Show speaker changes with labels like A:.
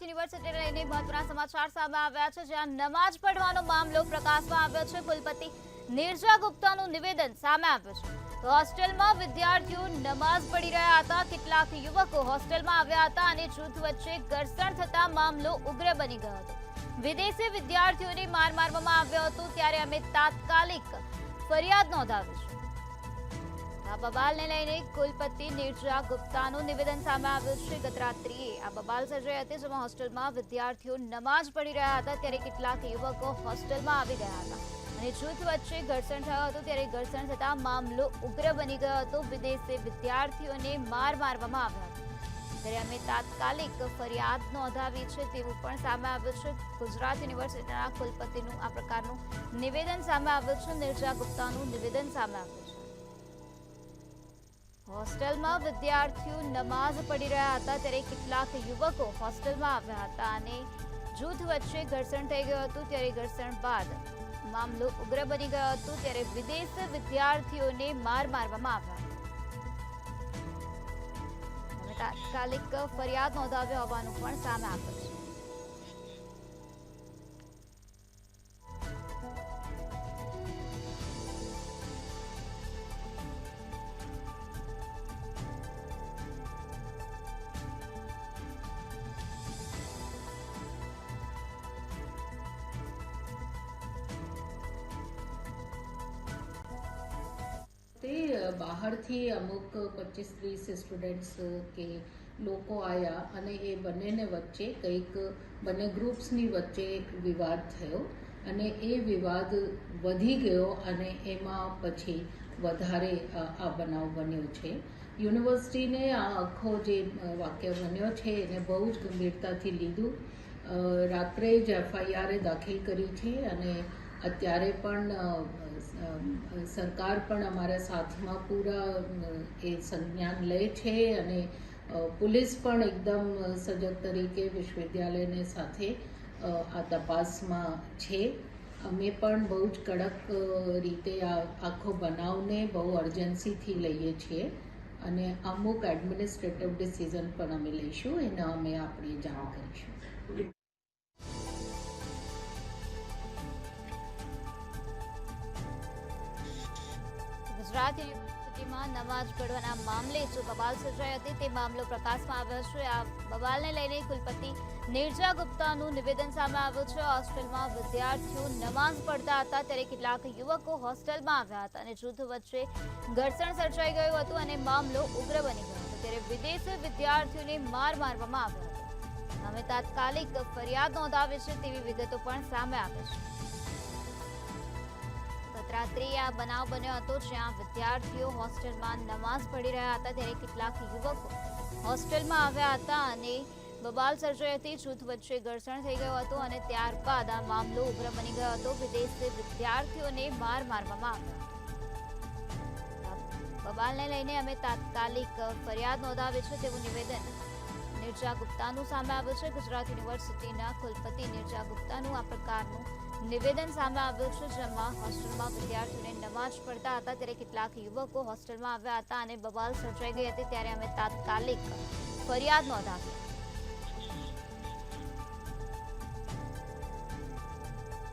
A: યુનિવર્સિટીને લઈને મહત્વના સમાચાર સામે આવ્યા છે, જ્યાં નમાઝ પડવાનો મામલો પ્રકાશમાં આવ્યો છે। કુલપતિ નીરજા ગુપ્તાનું નિવેદન સામે આવ્યું છે। તો હોસ્ટેલમાં વિદ્યાર્થીઓ નમાઝ પઢી રહ્યા હતા। કેટલાક યુવકો હોસ્ટેલમાં આવ્યા હતા અને જૂથ વચ્ચે ઘર્ષણ થતા મામલો ઉગ્ર બની ગયો હતો। વિદેશી વિદ્યાર્થીઓને માર મારવામાં આવ્યો હતો, ત્યારે અમે તાત્કાલિક ફરિયાદ નોંધાવી છે। આ બબાલને લઈને કુલપતિ નીરજા ગુપ્તાનું નિવેદન સામે આવ્યું છે। ગત રાત્રિએ આ બબાલ સર્જાઈ હતી, જેમાં હોસ્ટેલમાં વિદ્યાર્થીઓ નમાઝ પઢી રહ્યા હતા, ત્યારે કેટલાક યુવકો હોસ્ટેલમાં આવી ગયા હતા અને જૂથ વચ્ચે ઘર્ષણ થયું હતું। ત્યારે ઘર્ષણ થતા મામલો ઉગ્ર બની ગયો હતો। વિદેશી વિદ્યાર્થીઓને માર મારવામાં આવ્યા હતા, ત્યારે અમે તાત્કાલિક ફરિયાદ નોંધાવી છે તેવું પણ સામે આવ્યું છે। ગુજરાત યુનિવર્સિટીના કુલપતિનું આ પ્રકારનું નિવેદન સામે આવ્યું છે। નીરજા ગુપ્તાનું નિવેદન સામે આવ્યું છે। હોસ્ટેલમાં વિદ્યાર્થીઓ નમાઝ પઢી રહ્યા હતા, ત્યારે કેટલાક યુવકો હોસ્ટેલમાં આવ્યા હતા અને જૂથ વચ્ચે ઘર્ષણ થઈ ગયું હતું। ત્યારે ઘર્ષણ બાદ મામલો ઉગ્ર બની ગયો હતો, ત્યારે વિદેશ વિદ્યાર્થીઓને માર મારવામાં આવ્યા હતા। તાત્કાલિક ફરિયાદ નોંધાવી હોવાનું પણ સામે આવ્યું છે।
B: બહારથી અમુક 25-30 સ્ટુડન્ટ્સ કે લોકો આવ્યા અને એ બંનેને વચ્ચે કંઈક બંને ગ્રુપ્સની વચ્ચે વિવાદ થયો અને એ વિવાદ વધી ગયો અને એમાં પછી વધારે આ બનાવ બન્યો છે। યુનિવર્સિટીને આ આખો જે વાક્ય બન્યો છે એને બહુ જ ગંભીરતાથી લીધું। રાત્રે જ FIR દાખલ કરી છે અને અત્યારે પણ સરકાર પણ અમારા સાથમાં પૂરા એ સંજ્ઞાન લે છે અને પોલીસ પણ એકદમ સજગ તરીકે વિશ્વવિદ્યાલયને સાથે આ તપાસમાં છે। અમે પણ બહુ જ કડક રીતે આ આખો બનાવને બહુ અર્જન્સીથી લઈએ છીએ અને અમુક એડમિનિસ્ટ્રેટિવ ડિસિઝન પણ અમે લઈશું, એને અમે આપણે જાણ કરીશું।
A: ગુજરાત યુનિવર્સિટીમાં નમાઝ પઢવાના મામલે જો બબાલ સર્જાઈ હતી તે મામલો પ્રકાશમાં આવ્યો છે। આ બબાલને લઈને કુલપતિ નીરજા ગુપ્તાનું નિવેદન સામે આવ્યું છે। હોસ્ટેલમાં વિદ્યાર્થીઓ નમાઝ પઢતા હતા, ત્યારે કેટલાક યુવકો હોસ્ટેલમાં આવ્યા હતા અને જૂથ વચ્ચે ઘર્ષણ સર્જાઈ ગયું હતું અને મામલો ઉગ્ર બની ગયો હતો, ત્યારે વિદેશી વિદ્યાર્થીઓને માર મારવામાં આવ્યો હતો। અમે તાત્કાલિક ફરિયાદ નોંધાવી છે તેવી વિગતો પણ સામે આવે છે। રાત્રિએ આ બનાવ બન્યો હતો, જ્યાં વિદ્યાર્થીઓ હોસ્ટેલમાં નમાઝ પઢી રહ્યા હતા, ત્યારે કેટલાક યુવકો હોસ્ટેલમાં આવ્યા હતા અને બબાલ સર્જાઈ હતી। જૂથ વચ્ચે ઘર્ષણ થઈ ગયું હતું અને ત્યારબાદ આ મામલો ઉગ્ર બની ગયો હતો। વિદેશી વિદ્યાર્થીઓને માર મારવામાં આવ્યા હતા। બબાલને લઈને અમે તાત્કાલિક ફરિયાદ નોંધાવી છે તેવું નિવેદન નીરજા ગુપ્તાનું સામે આવ્યું છે। ગુજરાત યુનિવર્સિટીના કુલપતિ નીરજા ગુપ્તાનું આ પ્રકારનું નિવેદન સામે આવ્યું છે, જેમાં હોસ્ટેલમાં વિદ્યાર્થીઓને નમાઝ પઢતા હતા, ત્યારે કેટલાક યુવકો હોસ્ટેલમાં આવ્યા હતા અને બબાલ સર્જાઈ ગઈ હતી, ત્યારે અમે તાત્કાલિક ફરિયાદ નોંધાવી।